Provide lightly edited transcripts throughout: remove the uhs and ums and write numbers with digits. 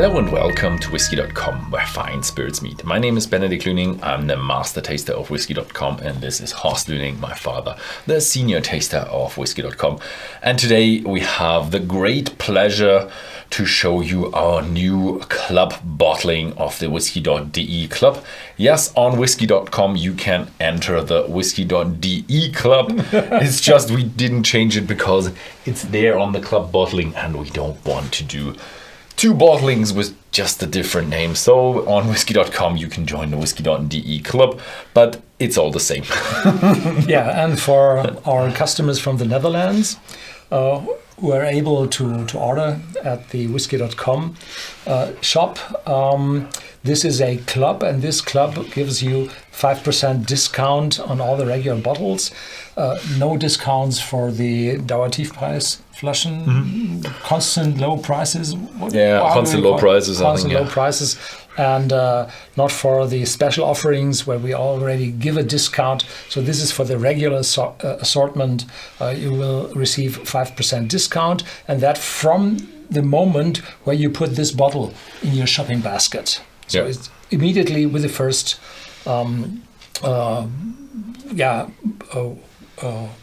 Hello and welcome to Whisky.com, where fine spirits meet. My name is Benedict Lüning, I'm the master taster of Whisky.com, and this is Horst Lüning, my father, the senior taster of Whisky.com. And today we have the great pleasure to show you our new club bottling of the Whisky.de club. Yes, on Whisky.com you can enter the Whisky.de club. It's just we didn't change it because it's there on the club bottling and we don't want to do two bottlings with just a different name. So on Whisky.com you can join the Whisky.de club, but it's all the same. Yeah, and for our customers from the Netherlands, who are able to order at the Whisky.com shop, this is a club, and this club gives you 5% discount on all the regular bottles. No discounts for the Dauertiefpreis Flaschen, constant low prices. Constant low prices. Constant low prices, and not for the special offerings where we already give a discount. So this is for the regular assortment. You will receive 5% discount, and that from the moment where you put this bottle in your shopping basket. So it's immediately with the first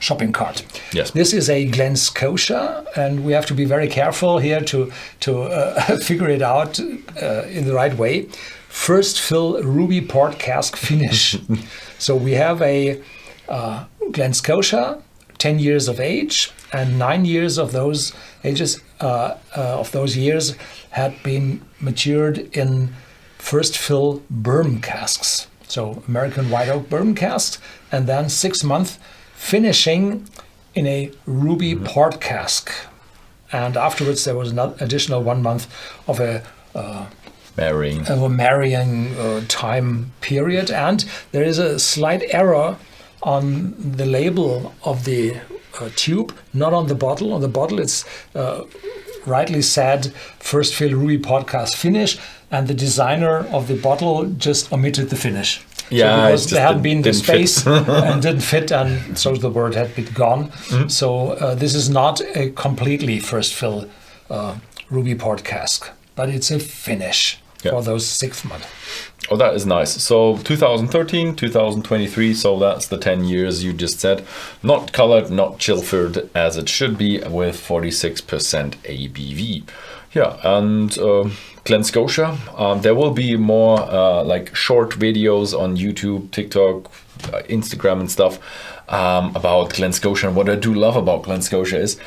shopping cart. Yes. This is a Glen Scotia, and we have to be very careful here to figure it out in the right way. First fill ruby port cask finish. So we have a Glen Scotia, 10 years of age, and 9 years of those ages of those years had been matured in first fill bourbon casks. So American white oak bourbon casks, and then 6 months finishing in a ruby port cask, and afterwards there was an additional 1 month of a marrying time period, and there is a slight error on the label of the tube, not on the bottle. On the bottle it's rightly said first fill ruby port cask finish, and the designer of the bottle just omitted the finish. Yeah, because there had been the space and didn't fit, and so the word had been gone. So this is not a completely first fill ruby port cask, but it's a finish for those 6 months. Oh, that is nice. So 2013, 2023, so that's the 10 years you just said. Not colored, not chilfered as it should be, with 46% ABV. Yeah, and Glen Scotia, there will be more like short videos on YouTube, TikTok, Instagram and stuff about Glen Scotia. And what I do love about Glen Scotia is,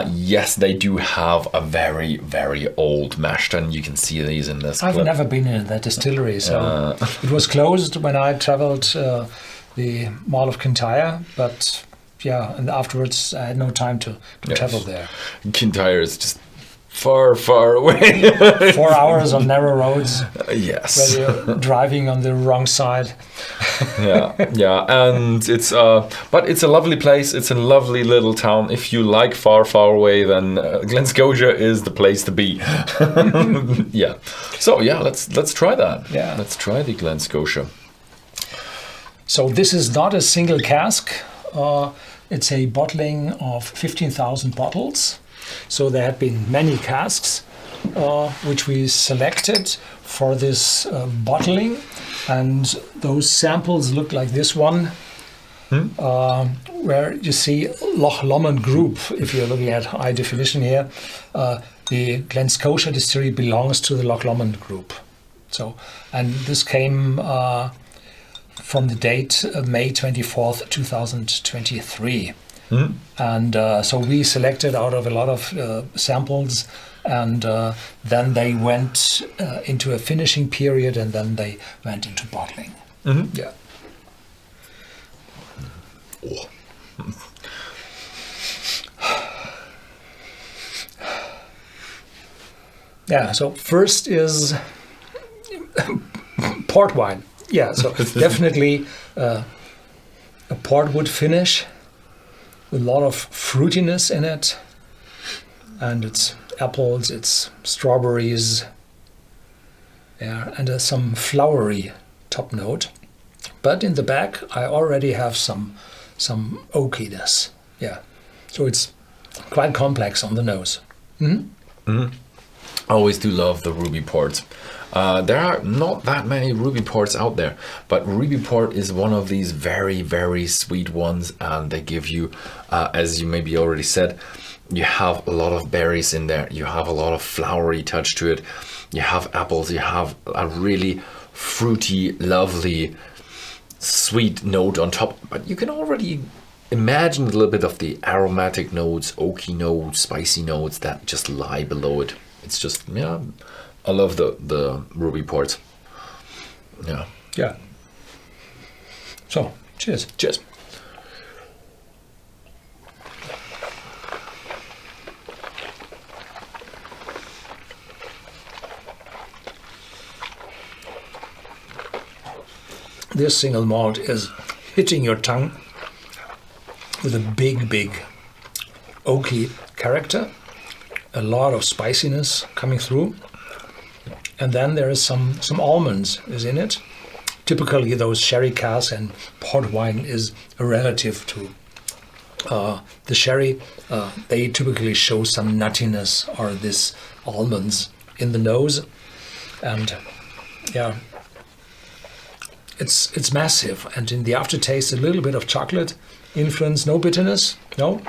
yes, they do have a very, very old mash tun. You can see these in this I've never been in that distillery, so it was closed when I traveled the Mall of Kintyre, but yeah, and afterwards I had no time to travel there. Kintyre is just far away. 4 hours on narrow roads. Yes. Where you're driving on the wrong side. yeah, and it's but it's a lovely place. It's a lovely little town. If you like far away, then Glen Scotia is the place to be. Yeah. So yeah, let's try that. Yeah. Let's try the Glen Scotia. So this is not a single cask. It's a bottling of 15,000 bottles. So there had been many casks which we selected for this bottling, and those samples look like this one, where you see Loch Lomond Group. If you're looking at high definition here, the Glen Scotia distillery belongs to the Loch Lomond Group. So, and this came from the date of May 24th, 2023. And so we selected out of a lot of samples, and then they went into a finishing period, and then they went into bottling. Yeah. Oh. Yeah, so first is port wine. Yeah, so definitely a port wood finish, with a lot of fruitiness in it, and it's apples, it's strawberries, and some flowery top note. But in the back, I already have some oakiness. Yeah, so it's quite complex on the nose. I always do love the ruby ports. There are not that many ruby ports out there, but ruby port is one of these very, very sweet ones, and they give you, as you maybe already said, you have a lot of berries in there. You have a lot of flowery touch to it. You have apples. You have a really fruity, lovely, sweet note on top. But you can already imagine a little bit of the aromatic notes, oaky notes, spicy notes that just lie below it. It's just, yeah, I love the ruby ports. Yeah. Yeah. So, cheers. Cheers. This single malt is hitting your tongue with a big, big oaky character, a lot of spiciness coming through, and then there is some almonds is in it. Typically, those sherry casks and port wine is a relative to the sherry. They typically show some nuttiness or this almonds in the nose, and yeah. It's massive, and in the aftertaste, a little bit of chocolate influence, no bitterness, no,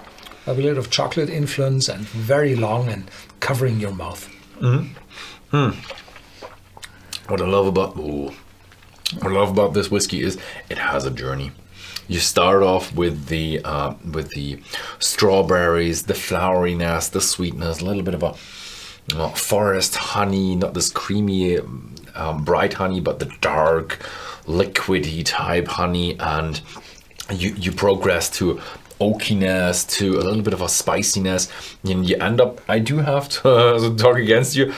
a little bit of chocolate influence, and very long and covering your mouth. What I love about this whiskey is it has a journey. You start off with the strawberries, the floweriness, the sweetness, a little bit of a forest honey, not this creamy, bright honey, but the dark, liquidy type honey, and you progress to oakiness, to a little bit of a spiciness, and you end up, I do have to talk against you,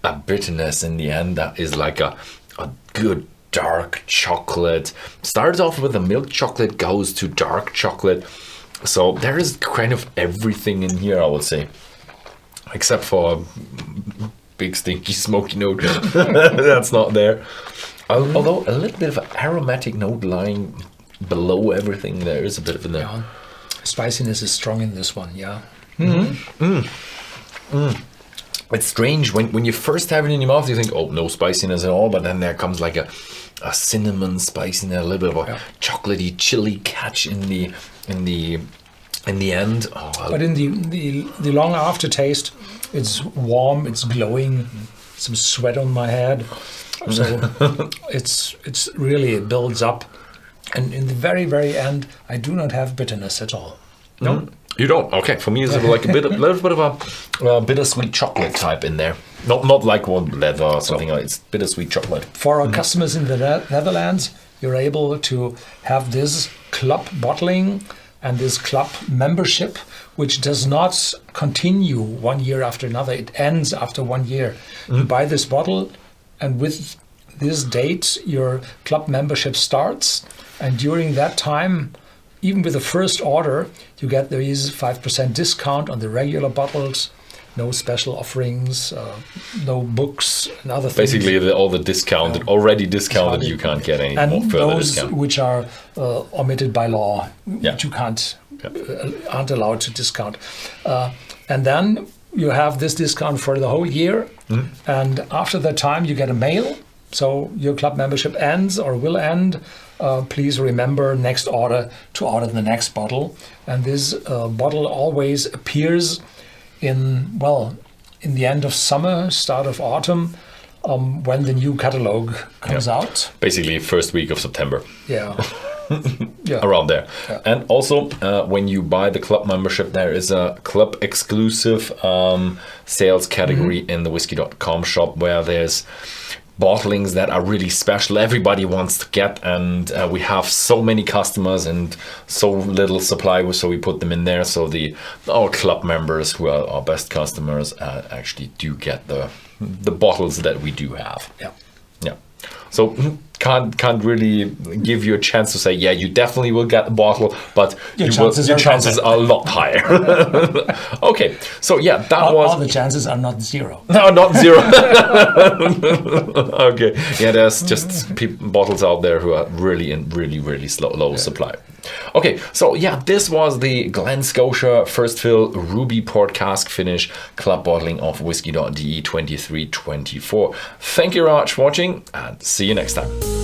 a bitterness in the end that is like a good dark chocolate. Starts off with a milk chocolate, goes to dark chocolate, so there is kind of everything in here, I would say, except for a big stinky smoky note that's not there. Although a little bit of an aromatic note lying below everything, there is a bit of an... Yeah. Spiciness is strong in this one, yeah. It's strange, when you first have it in your mouth, you think, oh, no spiciness at all, but then there comes like a cinnamon spiciness, a little bit of a chocolatey chili catch in the end. But in the long aftertaste, it's warm, it's glowing, some sweat on my head. So it's really, it builds up, and in the very, very end, I do not have bitterness at all. No, you don't. Okay, for me, it's like a little bit of a bittersweet chocolate type in there. Not like one leather or something. It's bittersweet chocolate. For our customers in the Netherlands, you're able to have this club bottling and this club membership, which does not continue 1 year after another. It ends after 1 year. You buy this bottle, and with this date, your club membership starts. And during that time, even with the first order, you get these 5% discount on the regular bottles, no special offerings, no books and other things. Basically, all the discounted, already discounted, you can't get any more further discount. And those which are omitted by law, which you can't, aren't allowed to discount. And then you have this discount for the whole year. And after that time, you get a mail. So your club membership ends or will end. Please remember next order to order the next bottle. And this bottle always appears in the end of summer, start of autumn, when the new catalog comes out. Basically, first week of September. Yeah. Around there. Yeah. And also, when you buy the club membership, there is a club exclusive sales category in the Whisky.com shop where there's bottlings that are really special, everybody wants to get, and we have so many customers and so little supply, so we put them in there, so our club members, who are our best customers, actually do get the bottles that we do have. So can't really give you a chance to say, yeah, you definitely will get the bottle, but your chances are a lot higher. Okay, so yeah, all the chances are not zero. No, not zero. Okay, yeah, there's just bottles out there who are really in really low supply. Okay, so yeah, this was the Glen Scotia first fill ruby port cask finish club bottling of Whisky.de 2324. Thank you very much for watching and see you next time.